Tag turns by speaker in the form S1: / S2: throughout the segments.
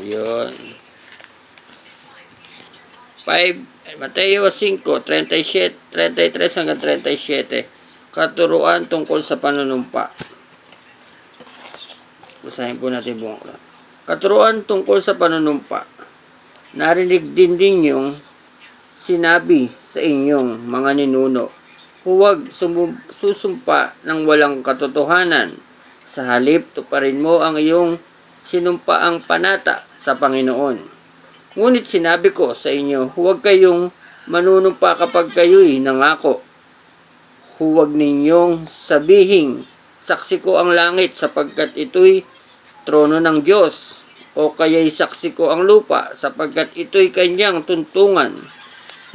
S1: Yun. 5, Mateo 5, 37, 33 hanggang 37. Katuruan tungkol sa panunumpa. Basahin po natin buong aklat. Katuruan tungkol sa panunumpa. Narinig din ninyong sinabi sa inyong mga ninuno, huwag susumpa ng walang katotohanan. Sa halip, tuparin mo ang iyong sinumpaang panata sa Panginoon. Ngunit sinabi ko sa inyo, huwag kayong manunumpa kapag kayo'y nangako. Huwag ninyong sabihing, saksi ko ang langit sapagkat ito'y trono ng Diyos, o kaya'y saksi ko ang lupa sapagkat ito'y kanyang tuntungan.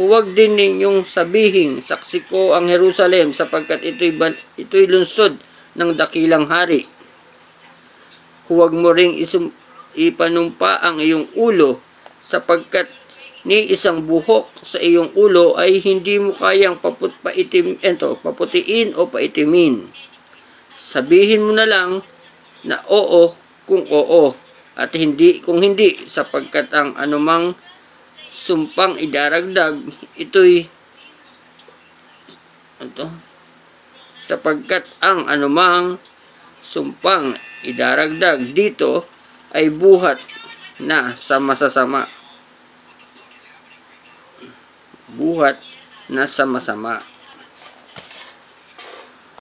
S1: Huwag din ninyong sabihing, saksi ko ang Jerusalem sapagkat ito'y lungsod ng dakilang hari. Huwag mo ring ipanumpa ang iyong ulo sapagkat ni isang buhok sa iyong ulo ay hindi mo kayang paputiin o paitimin. Sabihin mo na lang na oo kung oo at hindi kung hindi, sapagkat ang anumang sumpang idaragdag dito ay buhat na sa masasama.